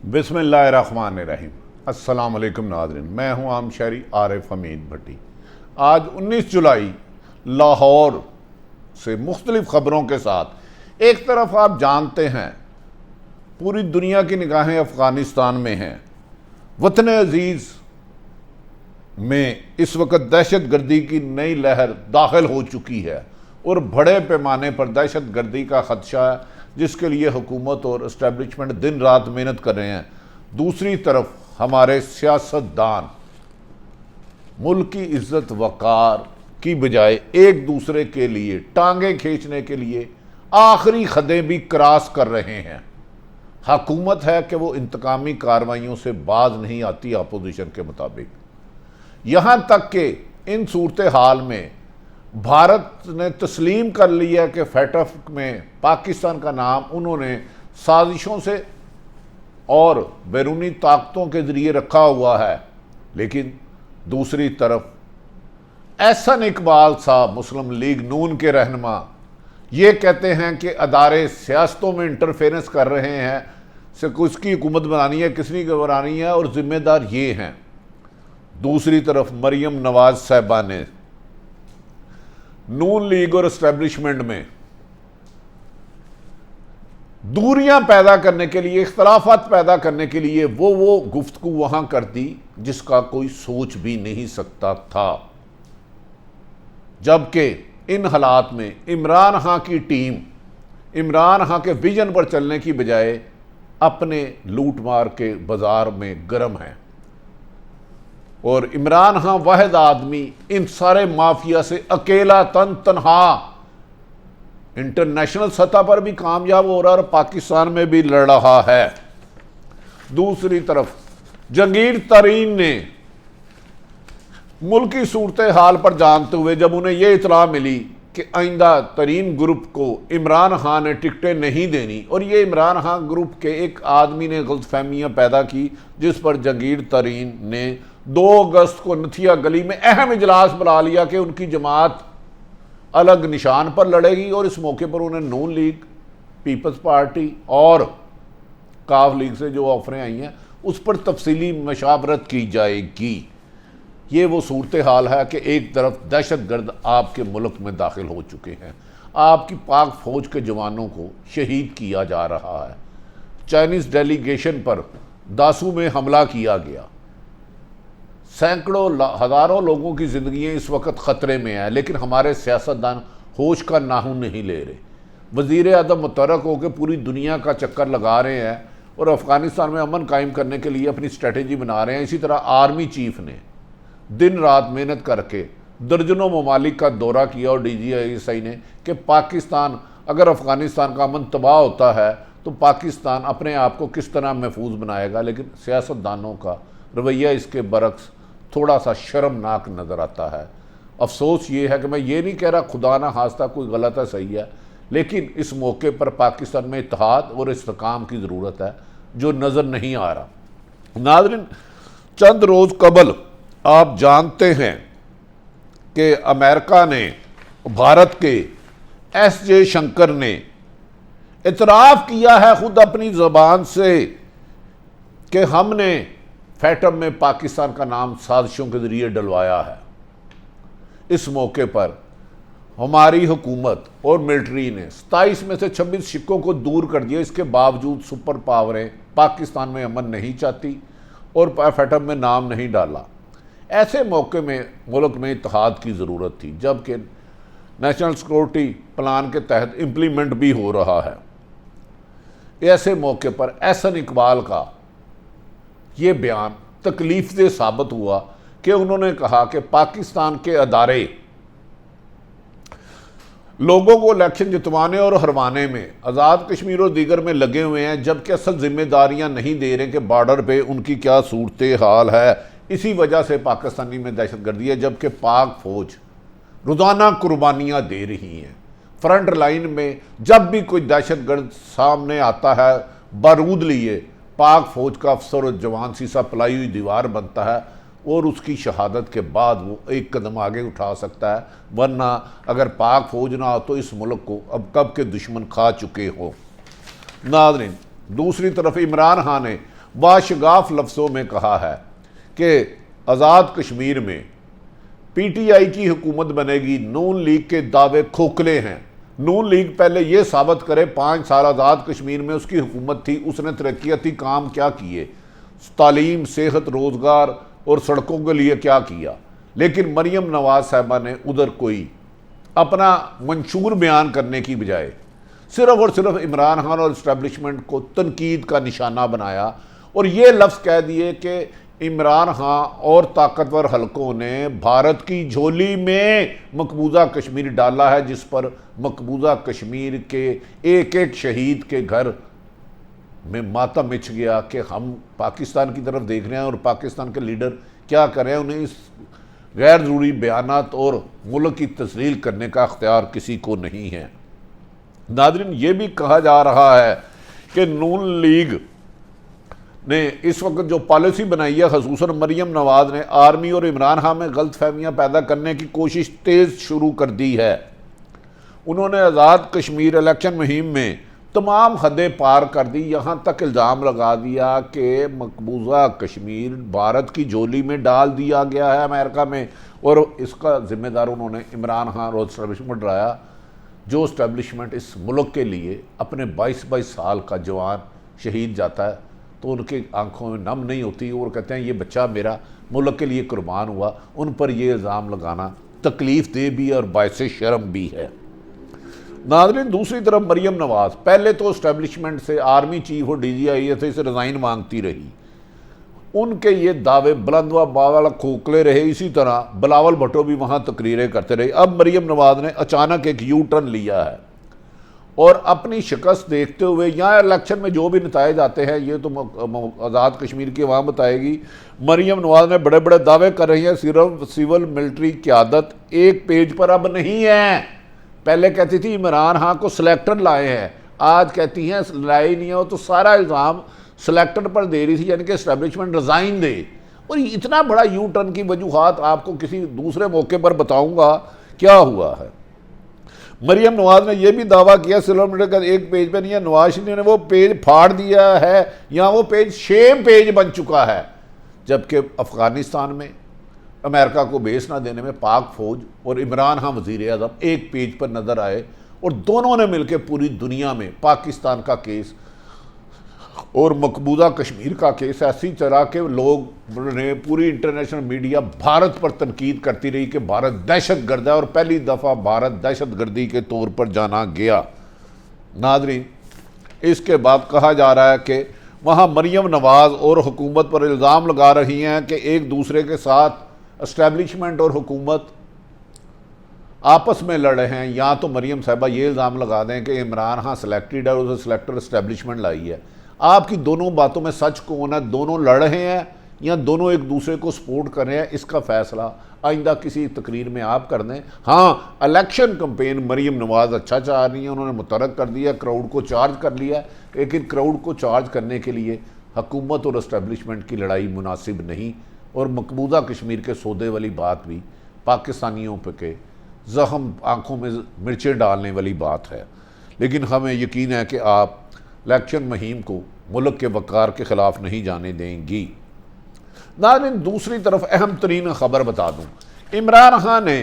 बिस्मिल्लाहिर्रहमानिर्रहीम। अस्सलाम वालेकुम नाज़रीन, मैं हूं आम शहरी आरिफ हमीद भट्टी। आज 19 जुलाई लाहौर से मुख्तलिफ ख़बरों के साथ, एक तरफ आप जानते हैं पूरी दुनिया की निगाहें अफ़गानिस्तान में हैं। वतन अज़ीज़ में इस वक्त दहशत गर्दी की नई लहर दाखिल हो चुकी है और बड़े पैमाने पर दहशत गर्दी का ख़दशा है, जिसके लिए हुकूमत और इस्टेब्लिशमेंट दिन रात मेहनत कर रहे हैं। दूसरी तरफ हमारे सियासतदान मुल्क की इज्जत वक़ार की बजाय एक दूसरे के लिए टांगें खींचने के लिए आखिरी खदें भी क्रॉस कर रहे हैं। हुकूमत है कि वो इंतकामी कार्रवाइयों से बाज नहीं आती अपोजिशन के मुताबिक। यहाँ तक कि इन सूरत हाल में भारत ने तस्लीम कर लिया कि फैटफ में पाकिस्तान का नाम उन्होंने साजिशों से और बैरूनी ताकतों के ज़रिए रखा हुआ है। लेकिन दूसरी तरफ एहसन इकबाल साहब, मुस्लिम लीग नून के रहनुमा, ये कहते हैं कि अदारे सियासतों में इंटरफेरेंस कर रहे हैं, से किसकी हुकूमत बनानी है, किसने बनानी है, और ज़िम्मेदार ये हैं। दूसरी तरफ मरियम नवाज साहिबा ने नून लीग और एस्टेब्लिशमेंट में दूरियां पैदा करने के लिए, इख्तलाफात पैदा करने के लिए वो गुफ्तगू वहां कर दी जिसका कोई सोच भी नहीं सकता था। जबकि इन हालात में इमरान खां की टीम इमरान खां के विजन पर चलने की बजाय अपने लूट मार के बाजार में गर्म है और इमरान खां वाहिद आदमी इन सारे माफिया से अकेला तनहा इंटरनेशनल सतह पर भी कामयाब हो रहा है और पाकिस्तान में भी लड़ रहा है। दूसरी तरफ जहांगीर तरीन ने मुल्की सूरत हाल पर जानते हुए, जब उन्हें यह इतला मिली कि आइंदा तरीन ग्रुप को इमरान खान ने टिकटें नहीं देनी, और ये इमरान खान ग्रुप के एक आदमी ने गलतफहमियां पैदा की, जिस पर जहांगीर तरीन ने 2 अगस्त को नथिया गली में अहम इजलास बुला लिया कि उनकी जमात अलग निशान पर लड़ेगी। और इस मौके पर उन्हें नून लीग, पीपल्स पार्टी और काफ लीग से जो ऑफरें आई हैं उस पर तफसीली मशावरत की जाएगी। ये वो सूरत हाल है कि एक तरफ दहशत गर्द आपके मुल्क में दाखिल हो चुके हैं, आपकी पाक फौज के जवानों को शहीद किया जा रहा है, चाइनीज़ डेलीगेशन पर दासू में हमला किया गया, सैकड़ों हज़ारों लोगों की ज़िंदगियाँ इस वक्त ख़तरे में हैं, लेकिन हमारे सियासतदान होश का नाखून नहीं ले रहे। वज़ीर आज़म मुतरक होकर पूरी दुनिया का चक्कर लगा रहे हैं और अफ़गानिस्तान में अमन कायम करने के लिए अपनी स्ट्रेटजी बना रहे हैं। इसी तरह आर्मी चीफ ने दिन रात मेहनत करके दर्जनों ममालिक का दौरा किया और DGI ने कि पाकिस्तान, अगर अफ़गानिस्तान का अमन तबाह होता है तो पाकिस्तान अपने आप को किस तरह महफूज बनाएगा। लेकिन सियासतदानों का रवैया इसके बरक्स थोड़ा सा शर्मनाक नज़र आता है। अफसोस ये है कि मैं ये नहीं कह रहा खुदा ना खास्ता कोई गलत है, सही है, लेकिन इस मौके पर पाकिस्तान में इत्तेहाद और इस्तेकाम की ज़रूरत है जो नज़र नहीं आ रहा। नाज़रीन, चंद रोज़ कबल आप जानते हैं कि अमेरिका ने, भारत के SJ शंकर ने इतराफ़ किया है खुद अपनी ज़बान से कि हमने फैटम में पाकिस्तान का नाम साजिशों के ज़रिए डलवाया है। इस मौके पर हमारी हुकूमत और मिलिट्री ने 27 में से 26 शिक्कों को दूर कर दिया। इसके बावजूद सुपर पावरें पाकिस्तान में अमन नहीं चाहती और फैटम में नाम नहीं डाला। ऐसे मौके में मुल्क में इत्तेहाद की ज़रूरत थी, जबकि नेशनल सिक्योरिटी प्लान के तहत इम्प्लीमेंट भी हो रहा है। ऐसे मौके पर एहसन इकबाल का ये बयान तकलीफ से साबित हुआ कि उन्होंने कहा कि पाकिस्तान के अदारे लोगों को इलेक्शन जितवाने और हरवाने में, आज़ाद कश्मीर और दीगर में लगे हुए हैं, जबकि असल जिम्मेदारियां नहीं दे रहे कि बॉर्डर पे उनकी क्या सूरत हाल है। इसी वजह से पाकिस्तानी में दहशत गर्दी है, जबकि पाक फौज रोज़ाना कुर्बानियाँ दे रही हैं। फ्रंट लाइन में जब भी कोई दहशत गर्द सामने आता है बारूद लिए, पाक फौज का अफसर और जवान सीसा पलाई हुई दीवार बनता है और उसकी शहादत के बाद वो एक कदम आगे उठा सकता है। वरना अगर पाक फौज ना हो तो इस मुल्क को अब कब के दुश्मन खा चुके हो। नाज़रीन, दूसरी तरफ इमरान खान ने बाशगाफ लफ्ज़ों में कहा है कि आज़ाद कश्मीर में पीटीआई की हुकूमत बनेगी, नून लीग के दावे खोखले हैं। नून लीग पहले ये साबित करे 5 साल आज़ाद कश्मीर में उसकी हुकूमत थी, उसने तरक्याती काम क्या किए, तालीम, सेहत, रोज़गार और सड़कों के लिए क्या किया। लेकिन मरीम नवाज साहबा ने उधर कोई अपना मंशूर बयान करने की बजाय सिर्फ और सिर्फ इमरान खान और इस्टेब्लिशमेंट को तनकीद का निशाना बनाया और ये लफ्ज़ कह दिए कि इमरान खान और ताकतवर हलकों ने भारत की झोली में मकबूजा कश्मीर डाला है, जिस पर मकबूजा कश्मीर के एक एक शहीद के घर में मातम मिच गया कि हम पाकिस्तान की तरफ देख रहे हैं और पाकिस्तान के लीडर क्या कर रहे हैं। उन्हें इस गैर ज़रूरी बयानात और मुल्क की तस्लील करने का अख्तियार किसी को नहीं है। नाज़रीन, ये भी कहा जा रहा है कि नून लीग ने इस वक्त जो पॉलिसी बनाई है, ख़ुसूसन मरीम नवाज ने आर्मी और इमरान खान में गलत फहमियाँ पैदा करने की कोशिश तेज़ शुरू कर दी है। उन्होंने आज़ाद कश्मीर इलेक्शन मुहिम में तमाम हदें पार कर दी, यहाँ तक इल्ज़ाम लगा दिया कि मकबूजा कश्मीर भारत की झोली में डाल दिया गया है अमेरिका में, और इसका ज़िम्मेदार उन्होंने इमरान खान और इस्टेब्लिशमेंट डराया। जो इस्टेब्लिशमेंट इस मुल्क के लिए अपने 22-22 साल का जवान शहीद जाता है तो उनके आंखों में नम नहीं होती और कहते हैं ये बच्चा मेरा मुल्क के लिए कुर्बान हुआ। उन पर यह इल्ज़ाम लगाना तकलीफ़ दे भी और बायस शर्म भी है। नाज़रीन, दूसरी तरफ मरीम नवाज पहले तो इस्टेब्लिशमेंट से आर्मी चीफ और DGI से रिज़ाइन मांगती रही। उनके ये दावे बुलंद व बावला खोखले रहे। इसी तरह बिलावल भुट्टो भी वहाँ तकरीरें करते रहे। अब मरीम नवाज ने अचानक एक यू टर्न लिया है और अपनी शिकस्त देखते हुए यहाँ इलेक्शन में जो भी नताइज आते हैं ये तो आज़ाद कश्मीर की अवाम बताएगी। मरीम नवाज ने बड़े बड़े दावे कर रही हैं, सिर्फ सिविल मिलिट्री क़यादत एक पेज पर अब नहीं है। पहले कहती थी इमरान खान को सिलेक्टर लाए हैं, आज कहती हैं लाई नहीं है। तो सारा इल्ज़ाम सिलेक्टर पर दे रही थी, यानी कि इस्टेब्लिशमेंट रिज़ाइन दे। और इतना बड़ा यू टर्न की वजूहात आपको किसी दूसरे मौके पर बताऊंगा क्या हुआ है। मरीम नवाज ने यह भी दावा किया सिलेक्टर का एक पेज पे नहीं है, नवाज शरीफ ने वो पेज फाड़ दिया है या वो पेज शेम पेज बन चुका है। जबकि अफ़गानिस्तान में अमेरिका को बेस ना देने में पाक फौज और इमरान खान वज़ीर आज़म एक पेज पर नज़र आए और दोनों ने मिलकर पूरी दुनिया में पाकिस्तान का केस और मकबूजा कश्मीर का केस ऐसी तरह के लोग ने पूरी इंटरनेशनल मीडिया भारत पर तनकीद करती रही कि भारत दहशत गर्द है और पहली दफ़ा भारत दहशत गर्दी के तौर पर जाना गया। नाज़रीन, इसके बाद कहा जा रहा है कि वहाँ मरीम नवाज और हुकूमत पर इल्ज़ाम लगा रही हैं कि एक दूसरे के साथ इस्टेब्लिशमेंट और हुकूमत आपस में लड़ रहे हैं। या तो मरीम साहिबा ये इल्ज़ाम लगा दें कि इमरान खान सिलेक्टेड है और उसे सिलेक्टर इस्टेब्लिशमेंट लाई है। आपकी दोनों बातों में सच कौन है? दोनों लड़ रहे हैं या दोनों एक दूसरे को सपोर्ट कर रहे हैं? इसका फैसला आइंदा किसी तकरीर में आप कर दें। हाँ, इलेक्शन कैंपेन मरीम नवाज अच्छा चाह रही है, उन्होंने मुतरक कर दिया, क्राउड को चार्ज कर लिया, लेकिन क्राउड को चार्ज करने के लिए हुकूमत और इस्टेब्लिशमेंट की लड़ाई मुनासिब नहीं। और मकबूजा कश्मीर के सौदे वाली बात भी पाकिस्तानियों पे के ज़ख्म आँखों में मिर्चें डालने वाली बात है। लेकिन हमें यकीन है कि आप इलेक्शन मुहिम को मुल्क के वक़ार के ख़िलाफ़ नहीं जाने देंगी। नाज़रीन, दूसरी तरफ अहम तरीन ख़बर बता दूँ, इमरान खान ने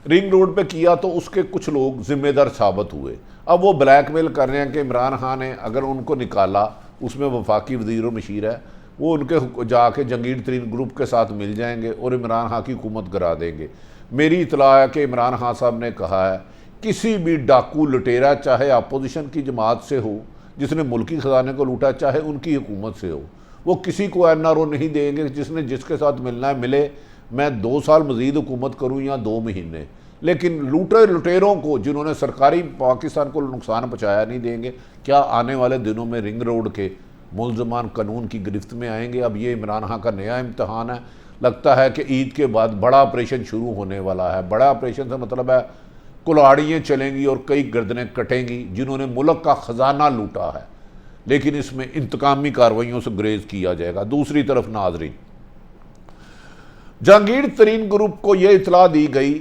रिंग रोड पे किया तो उसके कुछ लोग ज़िम्मेदार साबित हुए। अब वो ब्लैकमेल कर रहे हैं कि इमरान खान ने अगर उनको निकाला, उसमें वफाकी वज़ीर व मशीर है, वो उनके जाके जंगीर तरीन ग्रुप के साथ मिल जाएंगे और इमरान खान की हुकूमत गिरा देंगे। मेरी इतला है कि इमरान खान साहब ने कहा है किसी भी डाकू लुटेरा, चाहे अपोजिशन की जमात से हो जिसने मुल्की ख़जाने को लूटा, चाहे उनकी हुकूमत से हो, वो किसी को NRO नहीं देंगे। जिसने जिसके साथ मिलना है मिले, मैं 2 साल मज़ीद हुकूमत करूँ या 2 महीने, लेकिन लुटेरों को जिन्होंने सरकारी पाकिस्तान को नुकसान पहुँचाया नहीं देंगे। क्या आने वाले दिनों में रिंग रोड के मुलजमान कानून की गिरफ्त में आएंगे? अब ये इमरान खान का नया इम्तहान है। लगता है कि ईद के बाद बड़ा ऑपरेशन शुरू होने वाला है। बड़ा ऑपरेशन से मतलब है कुल्हाड़ियाँ चलेंगी और कई गर्दनें कटेंगी जिन्होंने मुल्क का ख़जाना लूटा है, लेकिन इसमें इंतकामी कार्रवाइयों से गुरेज किया जाएगा। दूसरी तरफ नाज़रीन, जहांगीर तरीन ग्रुप को यह इतला दी गई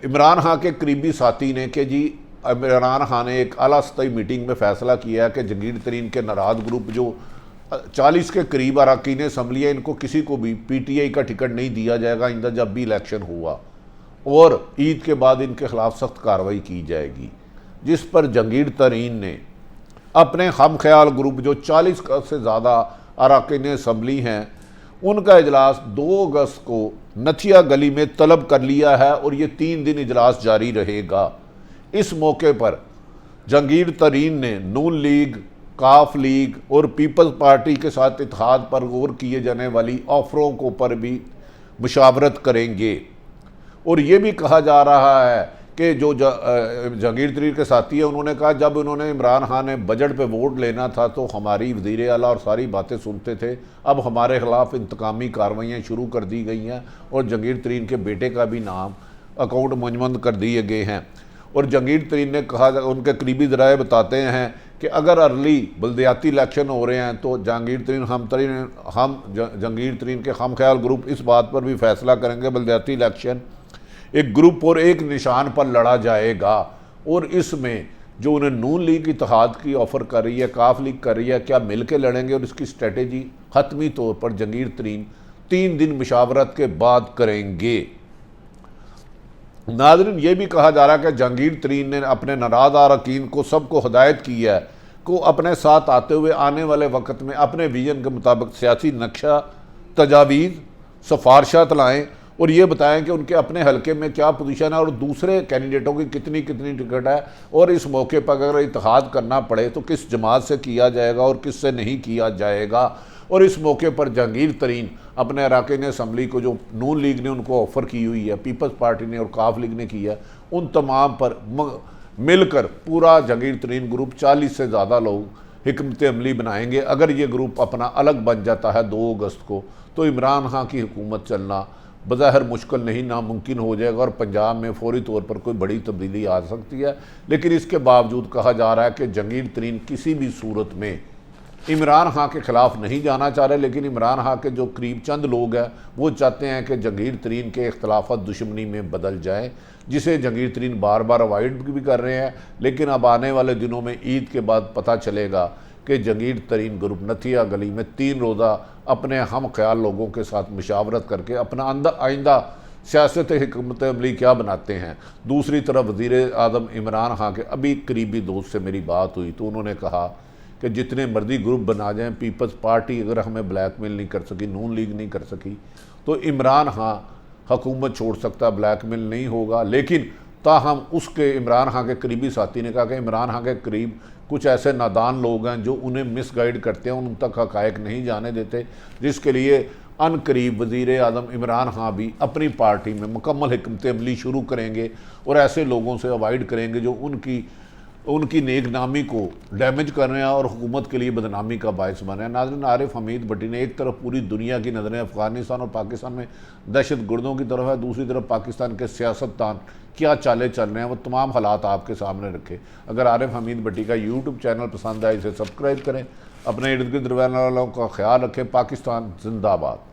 इमरान खान के करीबी साथी ने कि जी इमरान खान ने एक आला सतही मीटिंग में फ़ैसला किया है कि जहांगीर तरीन के नाराज़ ग्रुप जो 40 के करीब अरकान असम्बली है, इनको किसी को भी PTI का टिकट नहीं दिया जाएगा आइंदा जब भी इलेक्शन हुआ, और ईद के बाद इनके खिलाफ सख्त कार्रवाई की जाएगी। जिस पर जहांगीर तरीन ने अपने हम ख्याल ग्रुप जो 40 से ज़्यादा अरकान असम्बली हैं उनका इजलास 2 अगस्त को नथिया गली में तलब कर लिया है और ये 3 दिन इजलास जारी रहेगा। इस मौके पर जहांगीर तरीन ने नून लीग, काफ लीग और पीपल्स पार्टी के साथ इत्तेहाद पर गौर किए जाने वाली ऑफरों को पर भी मुशावरत करेंगे। और ये भी कहा जा रहा है कि जो जहांगीर तरीन के साथी है उन्होंने कहा जब उन्होंने इमरान खान ने बजट पे वोट लेना था तो हमारी वज़ीर आला और सारी बातें सुनते थे, अब हमारे खिलाफ इंतकामी कार्रवाइयाँ शुरू कर दी गई हैं और जहांगीर तरीन के बेटे का भी नाम अकाउंट मंजमंद कर दिए गए हैं। और जहांगीर तरीन ने कहा, उनके करीबी ज़राए बताते हैं कि अगर अर्ली बल्दियाती इलेक्शन हो रहे हैं तो जहांगीर तरीन के हम ख्याल ग्रुप इस बात पर भी फैसला करेंगे बल्दियाती इलेक्शन एक ग्रुप और एक निशान पर लड़ा जाएगा। और इसमें जो उन्हें नून लीग इत्तेहाद की ऑफ़र कर रही है, काफ लीग कर रही है, क्या मिल के लड़ेंगे और इसकी स्ट्रेटेजी हतमी तौर पर जहांगीर तरीन 3 दिन मुशावरत के बाद करेंगे। नाज़रीन, ये भी कहा जा रहा है कि जहांगीर तरीन ने अपने नाराज़ अरकान को सबको हदायत की है को अपने साथ आते हुए आने वाले वक्त में अपने विजन के मुताबिक सियासी नक्शा, तजावीज़, सिफारशात लाएँ और ये बताएं कि उनके अपने हलके में क्या पोजीशन है और दूसरे कैंडिडेटों की कितनी कितनी टिकट है, और इस मौके पर अगर इत्तेहाद करना पड़े तो किस जमात से किया जाएगा और किस से नहीं किया जाएगा। और इस मौके पर जहांगीर तरीन अपने अरकान असम्बली को जो नून लीग ने उनको ऑफ़र की हुई है, पीपल्स पार्टी ने और काफ लीग ने किया, उन तमाम पर मिलकर पूरा जहांगीर तरीन ग्रुप 40 से ज़्यादा लोग हिकमत अमली बनाएंगे। अगर ये ग्रुप अपना अलग बन जाता है 2 अगस्त को तो इमरान खान की हुकूमत चलना बज़ाहिर मुश्किल नहीं, नामुमकिन हो जाएगा और पंजाब में फौरी तौर पर कोई बड़ी तब्दीली आ सकती है। लेकिन इसके बावजूद कहा जा रहा है कि जहांगीर तरीन किसी भी सूरत में इमरान खान के ख़िलाफ़ नहीं जाना चाह रहे, लेकिन इमरान खान के जो करीब चंद लोग हैं वो चाहते हैं कि जहांगीर तरीन के इख्तलाफात दुश्मनी में बदल जाएँ, जिसे जहांगीर तरीन बार बार अवॉइड भी कर रहे हैं। लेकिन अब आने वाले दिनों में ईद के बाद पता चलेगा कि जहांगीर तरीन ग्रुप नथिया गली में 3 रोज़ा अपने हम ख्याल लोगों के साथ मुशावरत करके अपना आइंदा सियासत हिकमत अमली क्या बनाते हैं। दूसरी तरफ वज़ीर आज़म इमरान खान के अभी करीबी दोस्त से मेरी बात हुई तो उन्होंने कहा कि जितने मर्जी ग्रुप बना जाएं, पीपल्स पार्टी अगर हमें ब्लैकमेल नहीं कर सकी, नून लीग नहीं कर सकी, तो इमरान खान हुकूमत छोड़ सकता, ब्लैकमेल नहीं होगा। लेकिन ताहम उसके इमरान खान के करीबी साथी ने कहा कि इमरान खान के करीब कुछ ऐसे नादान लोग हैं जो उन्हें मिसगाइड करते हैं, उन तक हक़ाइक़ नहीं जाने देते, जिसके लिए अनकरीब वज़ीर आज़म इमरान खान भी अपनी पार्टी में मुकम्मल हिकमत अमली शुरू करेंगे और ऐसे लोगों से अवॉइड करेंगे जो उनकी नेक नामी को डैमेज कर रहे हैं और हुकूमत के लिए बदनामी का बायस बन रहे हैं। नाज़रीन, आरिफ हमीद भट्टी ने एक तरफ पूरी दुनिया की नज़रें अफ़गानिस्तान और पाकिस्तान में दहशत गर्दों की तरफ है, दूसरी तरफ पाकिस्तान के सियासतदान क्या चाले चल रहे हैं, वो तमाम हालात आपके सामने रखे। अगर आरिफ हमीद भट्टी का यूट्यूब चैनल पसंद आए इसे सब्सक्राइब करें, अपने इर्द गिर्द रहने वालों का ख्याल रखें। पाकिस्तान जिंदाबाद।